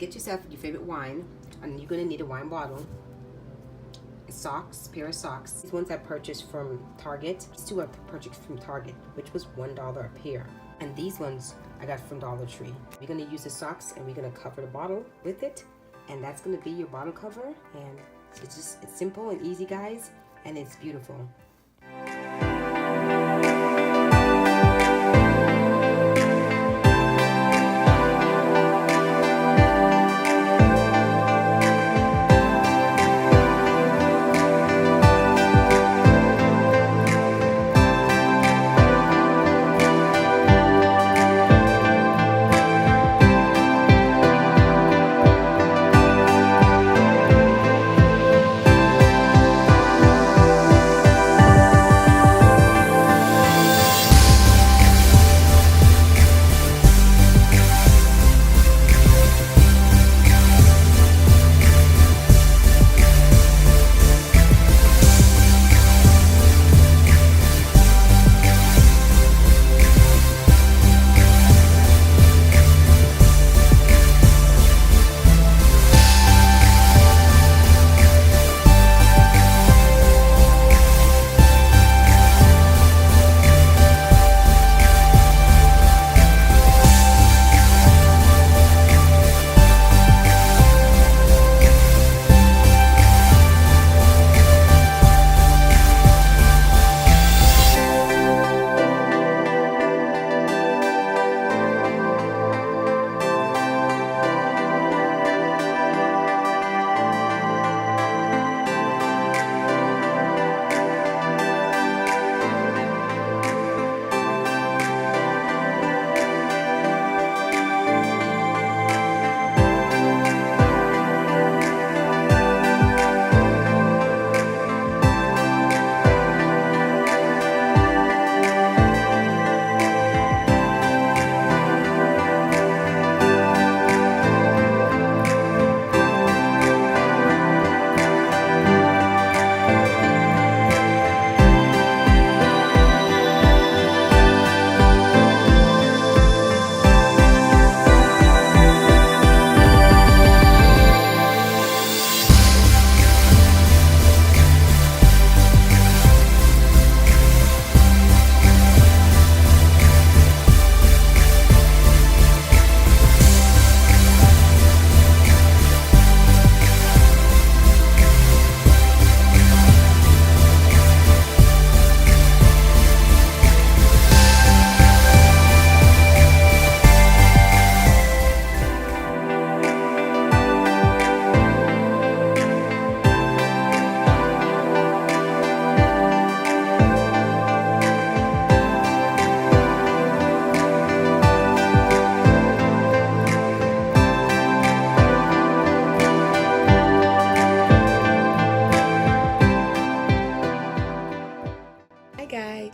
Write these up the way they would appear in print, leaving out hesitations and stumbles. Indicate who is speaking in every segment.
Speaker 1: get yourself your favorite wine, and you're gonna need a wine bottle, socks, pair of socks. These ones I purchased from Target. These two I purchased from Target, which was $1 a pair. And these ones I got from Dollar Tree. We're gonna use the socks and we're gonna cover the bottle with it. And that's gonna be your bottle cover. And it's simple and easy, guys, and it's beautiful.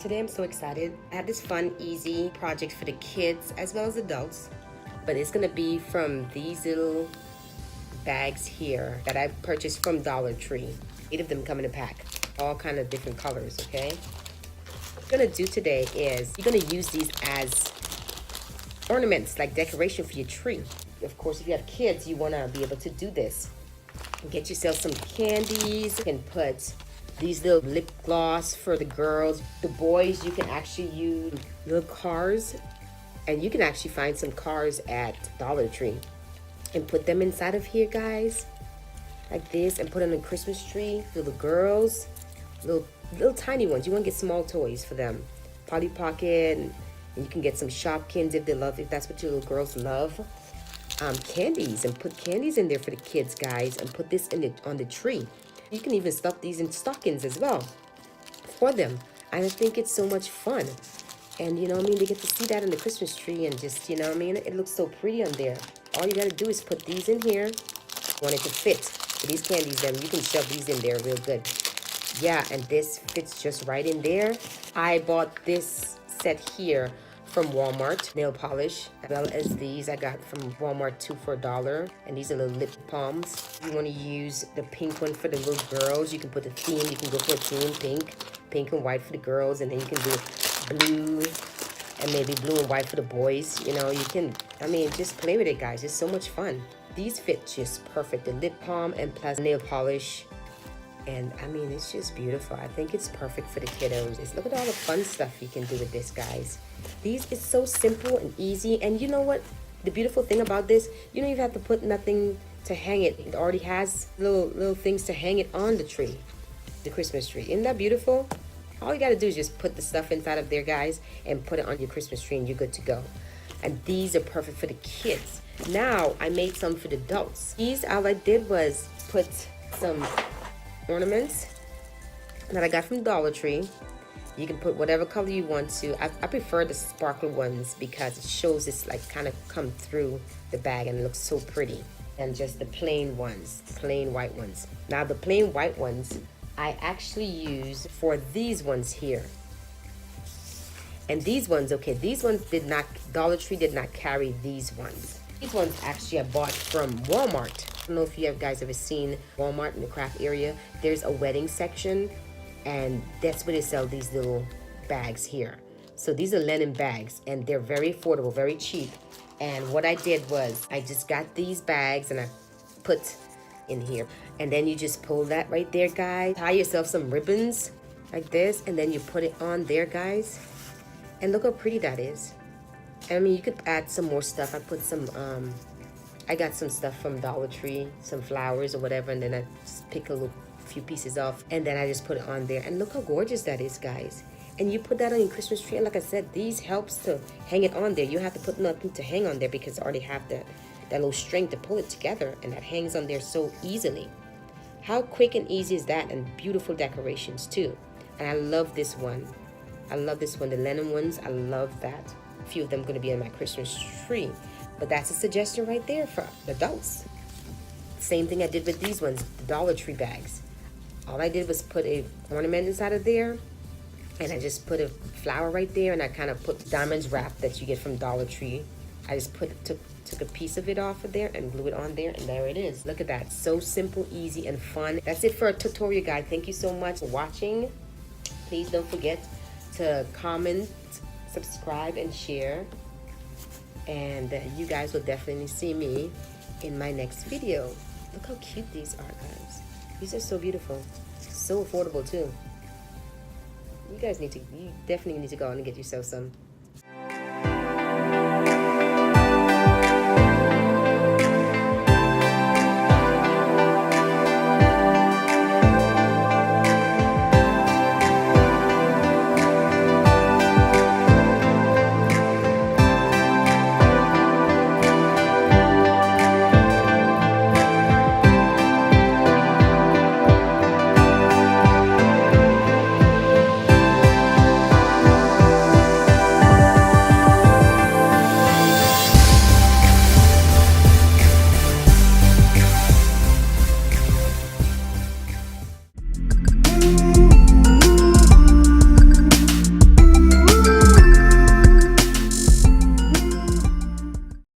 Speaker 1: Today I'm so excited. I have this fun, easy project for the kids as well as adults, but it's gonna be from these little bags here that I purchased from Dollar Tree. 8 of them come in a pack, all kind of different colors, okay? What I'm gonna do today is you're gonna use these as ornaments, like decoration for your tree. Of course, if you have kids, you wanna be able to do this. Get yourself some candies. You can put these little lip gloss for the girls. The boys, you can actually use little cars, and you can actually find some cars at Dollar Tree and put them inside of here, guys, like this, and put on a Christmas tree for the girls. Little tiny ones. You want to get small toys for them. Polly Pocket, and you can get some Shopkins if that's what your little girls love. Candies, and put candies in there for the kids, guys, and put this on the tree. You can even stuff these in stockings as well for them. I think it's so much fun. And you know what I mean? They get to see that in the Christmas tree and just, you know what I mean? It looks so pretty on there. All you gotta do is put these in here. Want it to fit. So these candies, then you can shove these in there real good. Yeah, and this fits just right in there. I bought this set here from Walmart, nail polish, as well as these I got from Walmart too for $1. And these are little lip balms. You want to use the pink one for the little girls. You can put a theme. You can go for a theme, pink and white for the girls, and then you can do blue and maybe blue and white for the boys. You know, you can, I mean, just play with it, guys. It's so much fun. these fit just perfect. The lip balm and plus nail polish. And I mean, it's just beautiful. I think it's perfect for the kiddos. Look at all the fun stuff you can do with this, guys. It's so simple and easy. And you know what? The beautiful thing about this, you don't even have to put nothing to hang it. It already has little things to hang it on the tree, the Christmas tree. Isn't that beautiful? All you gotta do is just put the stuff inside of there, guys, and put it on your Christmas tree and you're good to go. And these are perfect for the kids. Now, I made some for the adults. These, all I did was put some ornaments that I got from Dollar Tree. You can put whatever color you want to. I prefer the sparkle ones because it shows it's like kind of come through the bag and it looks so pretty. And just the plain ones, plain white ones. Now the plain white ones, I actually use for these ones here. And these ones, okay, these ones Dollar Tree did not carry these ones. These ones actually I bought from Walmart. I don't know if you guys ever seen Walmart in the craft area. There's a wedding section, and that's where they sell these little bags here. So these are linen bags, and they're very affordable, very cheap. And what I did was I just got these bags and I put in here. And then you just pull that right there, guys. Tie yourself some ribbons like this, and then you put it on there, guys. And look how pretty that is. I mean, you could add some more stuff. I put some, I got some stuff from Dollar Tree, some flowers or whatever, and then I just pick a few pieces off, and then I just put it on there. And look how gorgeous that is, guys. And you put that on your Christmas tree, and like I said, these helps to hang it on there. You don't have to put nothing to hang on there because I already have that little string to pull it together, and that hangs on there so easily. How quick and easy is that? And beautiful decorations too. And I love this one. I love this one, the linen ones. I love that. A few of them are going to be on my Christmas tree. But that's a suggestion right there for adults. Same thing I did with these ones, the Dollar Tree bags. All I did was put a ornament inside of there, and I just put a flower right there, and I kind of put diamonds wrap that you get from Dollar Tree. I just took a piece of it off of there and glue it on there, and there it is. Look at that. So simple, easy, and fun. That's it for a tutorial guide. Thank you so much for watching. Please don't forget to comment, subscribe, and share. And you guys will definitely see me in my next video. Look how cute these are, guys. These are so beautiful. So affordable too. You definitely need to go out and get yourself some.